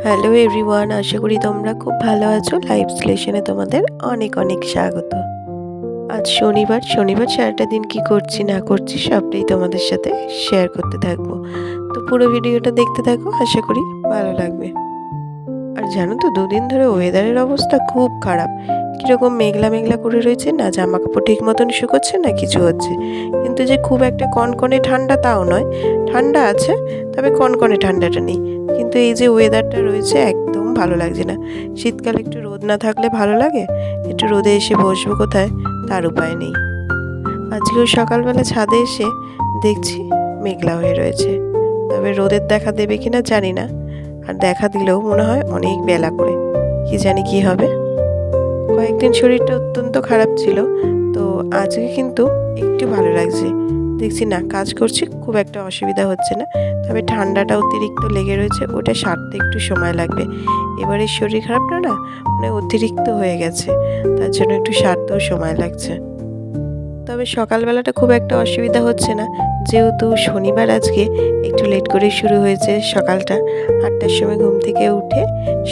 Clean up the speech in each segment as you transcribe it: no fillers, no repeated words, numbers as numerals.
Hello everyone, আশা করি তোমরা খুব ভালো আছো। লাইভ স্লেশনে তোমাদের অনেক অনেক স্বাগত। আজ শনিবার সারাটা দিন কি করছি না করছি সবটাই তোমাদের সাথে শেয়ার করতে থাকবো। তো পুরো ভিডিওটা দেখতে থাকো, আশা করি ভালো লাগবে। আর জানো তো, দুদিন ধরে ওয়েদারের অবস্থা খুব খারাপ। কীরকম মেঘলা মেঘলা করে রয়েছে, না জামা কাপড় ঠিক মতন শুকোচ্ছে না কিছু হচ্ছে। কিন্তু যে খুব একটা কনকনে ঠান্ডা তাও নয়, ঠান্ডা আছে, তবে কনকনে ঠান্ডাটা নেই। কিন্তু এই যে ওয়েদারটা রয়েছে একদম ভালো লাগছে না। শীতকালে একটু রোদ না থাকলে ভালো লাগে, একটু রোদে এসে বসবো কোথায় তার উপায় নেই। আজকেও সকালবেলা ছাদে এসে দেখছি মেঘলা হয়ে রয়েছে, তবে রোদের দেখা দেবে কিনা জানি না। আর দেখা দিলেও মনে হয় অনেক বেলা করে, কি জানি কি হবে। কয়েকদিন শরীরটা অত্যন্ত খারাপ ছিল, তো আজকে কিন্তু একটু ভালো লাগছে। দেখছি না কাজ করছি, খুব একটা অসুবিধা হচ্ছে না। তবে ঠান্ডাটা অতিরিক্ত লেগে রয়েছে, ওটা সারতে একটু সময় লাগবে। এবারে শরীর খারাপটা না মানে অতিরিক্ত হয়ে গেছে, তার জন্য একটু সারতেও সময় লাগছে। তবে সকালবেলাটা খুব একটা অসুবিধা হচ্ছে না, যেহেতু শনিবার আজকে একটু লেট করে শুরু হয়েছে সকালটা। 8টার সময় ঘুম থেকে উঠে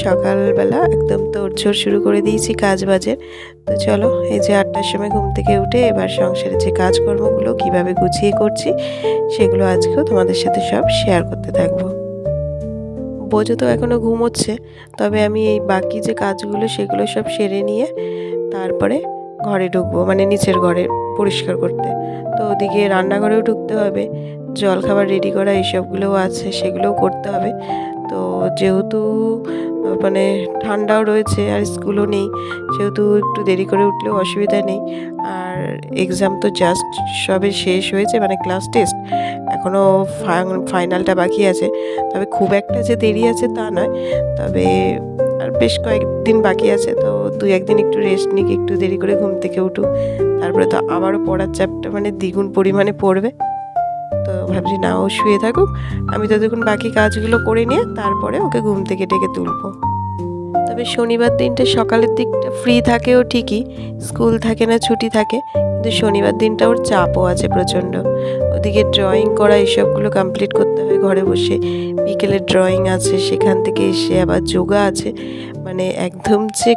সকালবেলা একদম তোড়জোড় শুরু করে দিয়েছি কাজ বাজের। তো চলো, এই যে 8টার সময় ঘুম থেকে উঠে এবার সংসারে যে কাজকর্মগুলো কিভাবে গুছিয়ে করছি সেগুলো আজকেও তোমাদের সাথে সব শেয়ার করতে থাকবো। বোঝো তো এখনও ঘুমোচ্ছে, তবে আমি এই বাকি যে কাজগুলো সেগুলো সব সেরে নিয়ে তারপরে ঘরে ঢুকবো, মানে নিচের ঘরে পরিষ্কার করতে। তো ওদিকে রান্নাঘরেও ঢুকতে হবে, জলখাবার রেডি করা এইসবগুলোও আছে, সেগুলোও করতে হবে। তো যেহেতু মানে ঠান্ডাও রয়েছে আর স্কুলও নেই, সেহেতু একটু দেরি করে উঠলেও অসুবিধা নেই। আর এক্সাম তো জাস্ট সবে শেষ হয়েছে, মানে ক্লাস টেস্ট, এখনও ফাইনালটা বাকি আছে। তবে খুব একটা যে দেরি আছে তা নয়, তবে আর বেশ কয়েকদিন বাকি আছে। তো 2-1 দিন একটু রেস্ট নিক, একটু দেরি করে ঘুম থেকে উঠুক, তারপরে তো আবারও পড়ার চাপটা মানে দ্বিগুণ পরিমাণে পড়বে। তো ভাবছি না, ও শুয়ে থাকুক, আমি ততক্ষণ বাকি কাজগুলো করে নিয়ে তারপরে ওকে ঘুম থেকে ডেকে তুলবো। তবে শনিবার দিনটা সকালের দিকটা ফ্রি থাকেও ঠিকই, স্কুল থাকে না, ছুটি থাকে, কিন্তু শনিবার দিনটা ওর চাপও আছে প্রচণ্ড। ওদিকে ড্রয়িং করা এইসবগুলো কমপ্লিট করতে হয় ঘরে বসে। বিকেলে ড্রয়িং আছে, সেখান থেকে এসে আবার যোগা আছে। মানে একদম যে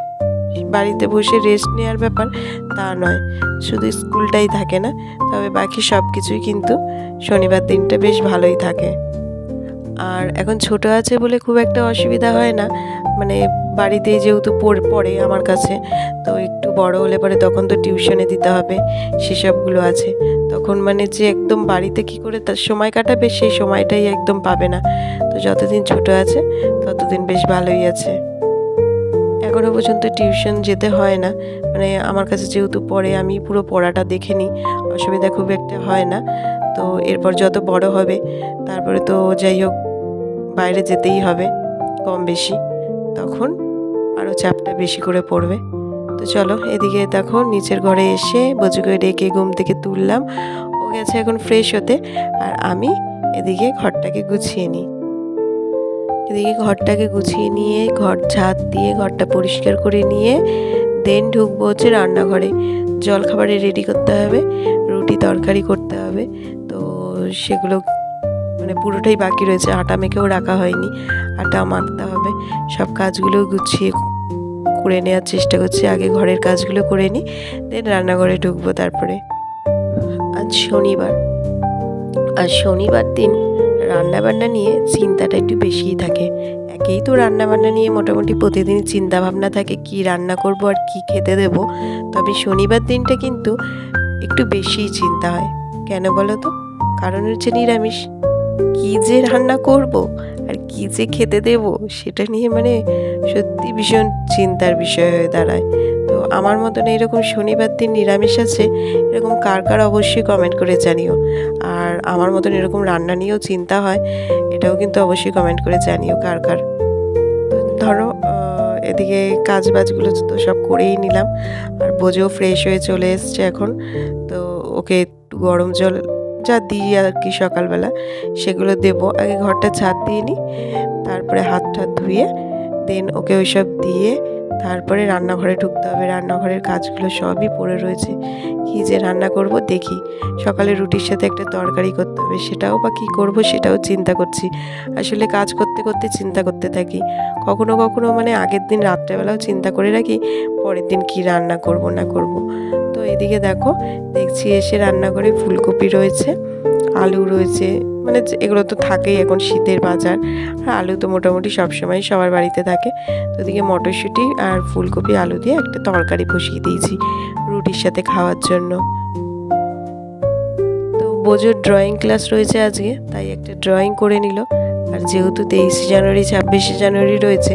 বাড়িতে বসে রেস্ট নেওয়ার ব্যাপার তা নয়, শুধু স্কুলটাই থাকে না, তবে বাকি সব কিছুই কিন্তু শনিবার দিনটা বেশ ভালোই থাকে। আর এখন ছোট আছে বলে খুব একটা অসুবিধা হয় না, মানে বাড়িতে যেহেতু পড়ে আমার কাছে, তো একটু বড় হলে পরে তখন তো টিউশনে দিতে হবে, সেসবগুলো আছে। তখন মানে যে একদম বাড়িতে কি করে তার সময় কাটাবে সেই সময়টাই একদম পাবে না। তো যতদিন ছোট আছে ততদিন বেশ ভালোই আছে। এখনও পর্যন্ত টিউশন যেতে হয় না, মানে আমার কাছে যেহেতু পড়ে আমি পুরো পড়াটা দেখে নিই, অসুবিধা খুব একটা হয় না। তো এরপর যত বড় হবে তারপরে তো যাই হোক বাইরে যেতেই হবে কম বেশি, তখন আরও চাপটা বেশি করে পড়বে। তো চলো, এদিকে দেখো নিচের ঘরে এসে বজুকে ডেকে ঘুম থেকে তুললাম, ও গেছে এখন ফ্রেশ হতে। আর আমি এদিকে ঘরটাকে গুছিয়ে নিই। এদিকে ঘরটাকে গুছিয়ে নিয়ে ঘর ঝাঁট দিয়ে ঘরটা পরিষ্কার করে নিয়ে দেন ঢুকবো হচ্ছে রান্নাঘরে। জলখাবারে রেডি করতে হবে, রুটি তরকারি করতে হবে। তো সেগুলো মানে পুরোটাই বাকি রয়েছে, আটা মেখেও রাখা হয়নি, আটা মাখতে হবে। সব কাজগুলো গুছিয়ে করে নেওয়ার চেষ্টা করছি, আগে ঘরের কাজগুলো করে নিই, দেন রান্নাঘরে ঢুকবো তারপরে। আজ শনিবার, আর শনিবার দিন রান্নাবান্না নিয়ে চিন্তাটা একটু বেশিই থাকে। একেই তো রান্নাবান্না নিয়ে মোটামুটি প্রতিদিন চিন্তা ভাবনা থাকে কি রান্না করব আর কি খেতে দেব, তবে শনিবার দিনটা কিন্তু একটু বেশিই চিন্তা হয়। কেন বলো তো? কারণ হচ্ছে নিরামিষ, কী যে রান্না করব আর কী যে খেতে দেব সেটা নিয়ে মানে সত্যি ভীষণ চিন্তার বিষয় হয়ে দাঁড়ায়। তো আমার মতন এরকম শনিবার দিন নিরামিষ আছে এরকম কার কার অবশ্যই কমেন্ট করে জানিও। আর আমার মতন এরকম রান্না নিয়েও চিন্তা হয়, এটাও কিন্তু অবশ্যই কমেন্ট করে জানিও কার কার। তো ধরো এদিকে কাজ বাজগুলো তো সব করেই নিলাম, আর বোঝেও ফ্রেশ হয়ে চলে এসছে এখন। তো ওকে একটু গরম জল যা দিই আর কি সকালবেলা সেগুলো দেবো। আগে ঘরটা ঝাঁট দিয়ে নিই, তারপরে হাত টাত ধুয়ে দেন ওকে ওইসব দিয়ে তারপরে রান্নাঘরে ঢুকতে হবে। রান্নাঘরের কাজগুলো সবই পড়ে রয়েছে। কী যে রান্না করব দেখি। সকালে রুটির সাথে একটা তরকারি করতে হবে, সেটাও বা কী করব সেটাও চিন্তা করছি। আসলে কাজ করতে করতে চিন্তা করতে থাকি। কখনো কখনো মানে আগের দিন রাত্রেবেলাও চিন্তা করে রাখি পরের দিন কী রান্না করব না করব। তো এদিকে দেখছি এসে রান্নাঘরে ফুলকপি রয়েছে, আলু রয়েছে, মানে এগুলো তো থাকেই, এখন শীতের বাজার। আর আলু তো মোটামুটি সবসময় সবার বাড়িতে থাকে। তো ওদিকে মটরশুঁটি আর ফুলকপি আলু দিয়ে একটা তরকারি বসিয়ে দিয়েছি রুটির সাথে খাওয়ার জন্য। তো বোঝোর ড্রয়িং ক্লাস রয়েছে আজকে, তাই একটা ড্রয়িং করে নিল। আর যেহেতু 23শে জানুয়ারি 26শে জানুয়ারি রয়েছে,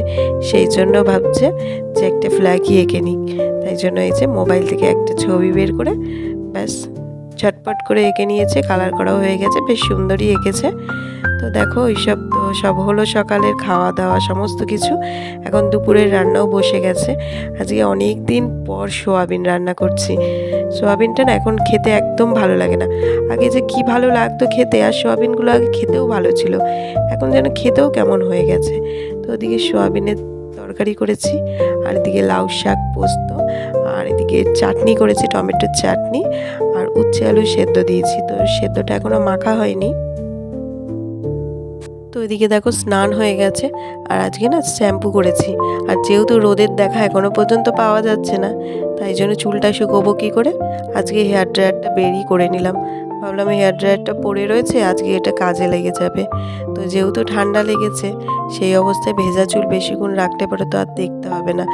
সেই জন্য ভাবছে যে একটা ফ্ল্যাগই এঁকে নিই। তাই জন্য এই যে মোবাইল থেকে একটা ছবি বের করে ব্যাস ঝটপট করে এঁকে নিয়েছে, কালার করাও হয়ে গেছে, বেশ সুন্দরই এঁকেছে। তো দেখো এইসব তো সব হলো সকালের খাওয়া দাওয়া সমস্ত কিছু। এখন দুপুরের রান্নাও বসে গেছে। আজকে অনেক দিন পর সোয়াবিন রান্না করছি। সোয়াবিনটা না এখন খেতে একদম ভালো লাগে না। আগে যে কি ভালো লাগতো খেতে, আর সোয়াবিনগুলো আগে খেতেও ভালো ছিল, এখন যেন খেতেও কেমন হয়ে গেছে। তো ওদিকে সোয়াবিনের তরকারি করেছি, আর এদিকে লাউ শাক পোস্ত, আর এদিকে চাটনি করেছি, টমেটোর চাটনি, আর উচ্ছে আলু সেদ্ধ দিয়েছি। তো সেদ্ধটা এখনও মাখা হয়নি। তো এদিকে দেখো স্নান হয়ে গেছে, আর আজকে না শ্যাম্পু করেছি। আর যেহেতু রোদের দেখা এখনও পর্যন্ত পাওয়া যাচ্ছে না, তাই জন্য চুলটা শুকোবো কী করে, আজকে হেয়ার ড্রায়ারটা বেরই করে নিলাম। ভাবলাম হেয়ার ড্রায়ারটা পড়ে রয়েছে, আজকে এটা কাজে লেগে যাবে। তো যেহেতু ঠান্ডা লেগেছে, সেই অবস্থায় ভেজা চুল বেশিক্ষণ রাখতে পারে তো আর দেখতে হবে না।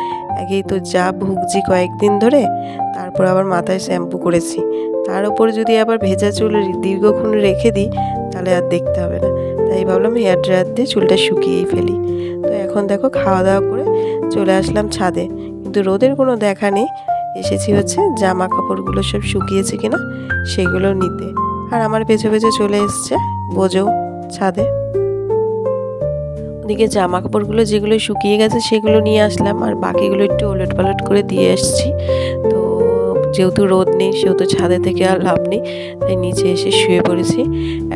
আগেই তো যা ভুগছি কয়েকদিন ধরে, তারপর আবার মাথায় শ্যাম্পু করেছি, তার উপরে যদি আবার ভেজা চুল দীর্ঘক্ষণ রেখে দিই তাহলে আর দেখতে হবে না। তাই ভাবলাম হেয়ার ড্রায়ার দিয়ে চুলটা শুকিয়েই ফেলি। তো এখন দেখো খাওয়া দাওয়া করে চলে আসলাম ছাদে, কিন্তু রোদের কোনো দেখা নেই। এসেছি হচ্ছে জামা কাপড়গুলো সব শুকিয়েছে কিনা সেগুলো নিতে। আর আমার পেছনে পেছনে চলে এসছে বোঝো ছাদে। ওদিকে জামা কাপড়গুলো যেগুলো শুকিয়ে গেছে সেগুলো নিয়ে আসলাম, আর বাকিগুলো একটু ওলট পালট করে দিয়ে এসছি। তো যেহেতু রোদ নেই সেহেতু ছাদে থেকে আর লাভ নেই, তাই নিচে এসে শুয়ে পড়েছি।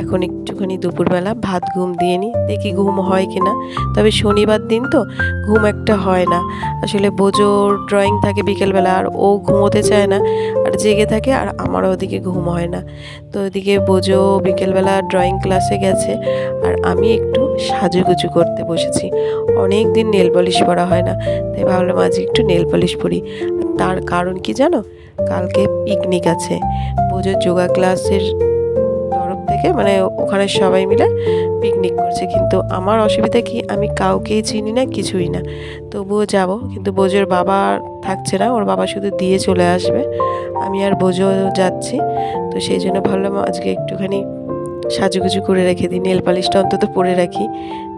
এখন একটুখানি দুপুরবেলা ভাত ঘুম দিয়ে নিই, দেখি ঘুম হয় কিনা। তবে শনিবার দিন তো ঘুম একটা হয় না। আসলে বোঝোর ড্রয়িং থাকে বিকেলবেলা, আর ও ঘুমোতে চায় না, আর জেগে থাকে, আর আমারও ওদিকে ঘুম হয় না। তো ওদিকে বোঝো বিকেলবেলা ড্রয়িং ক্লাসে গেছে, আর আমি একটু সাজুগুজু করতে বসেছি। অনেক দিন নেল পলিশ পরা হয় না, তাই ভাবলাম আজ একটু নেল পলিশ পরি। তার কারণ কি জানো, কালকে পিকনিক আছে বোঝো, যোগা ক্লাসের তরফ থেকে, মানে ওখানে সবাই মিলে পিকনিক করছে। কিন্তু আমার অসুবিধা কি, আমি কাউকেই চিনি না, কিছুই না, তবুও যাব। কিন্তু বোঝোর বাবা থাকছে না, ওর বাবা শুধু দিয়ে চলে আসবে, আমি আর বোঝো যাচ্ছি। তো সেই জন্য ভাবলাম আজকে একটুখানি সাজুগুজু করে রেখে দিই, নেল পালিশটা অন্তত পরে রাখি।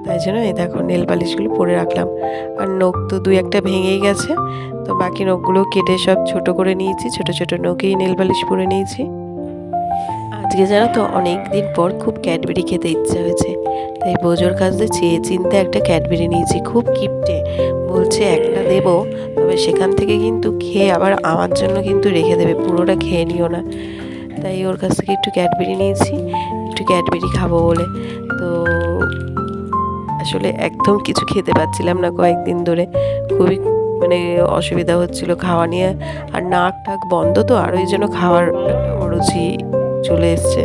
তাই জন্য এই দেখো নেল পালিশগুলো পরে রাখলাম। আর নখ তো দুই একটা ভেঙেই গেছে, তো বাকি নখগুলো কেটে সব ছোট করে নিয়েছি, ছোট ছোট নখেই নেল পালিশ পরে নিয়েছি। আজকে জানো তো অনেক দিন পর খুব ক্যাডবেরি খেতে ইচ্ছা হয়েছে, তাই বোঝোর কাছে চেয়ে চিনতে একটা ক্যাডবেরি নিয়েছি। খুব কিপটে, বলছে একটা দেবো, তবে সেখান থেকে কিন্তু খেয়ে আবার আমার জন্য কিন্তু রেখে দেবে, পুরোটা খেয়ে নিও না। তাই ওর কাছ থেকে একটু ক্যাডবেরি নিয়েছি, একটু ক্যাডবেরি খাবো বলে। তো আসলে একদম কিছু খেতে পাচ্ছিলাম না কয়েকদিন ধরে, খুবই মানে অসুবিধা হচ্ছিল খাওয়া নিয়ে। আর নাক টাক বন্ধ, তো আর ওই জন্য খাওয়ার একটা অরুচি চলে এসছে।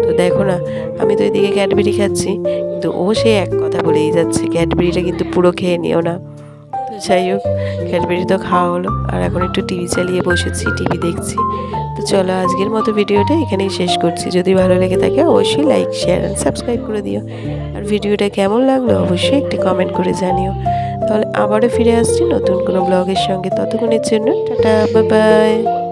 তো দেখো না, আমি তো এদিকে ক্যাডবেরি খাচ্ছি, কিন্তু ও সে এক কথা বলেই যাচ্ছে ক্যাডবেরিটা কিন্তু পুরো খেয়ে নিও না। তো যাই হোক, ক্যাডবেরি তো খাওয়া হলো, আর এখন একটু টিভি চালিয়ে বসেছি, টিভি দেখছি। তো চলো আজকের মতো ভিডিওটা এখানেই শেষ করছি। যদি ভালো লেগে থাকে অবশ্যই লাইক শেয়ার অ্যান্ড সাবস্ক্রাইব করে দিও। আর ভিডিওটা কেমন লাগলো অবশ্যই একটি কমেন্ট করে জানিও। তাহলে আবারও ফিরে আসছি নতুন কোনো ব্লগের সঙ্গে। ততক্ষণের জন্য টাটা, বাই বাই।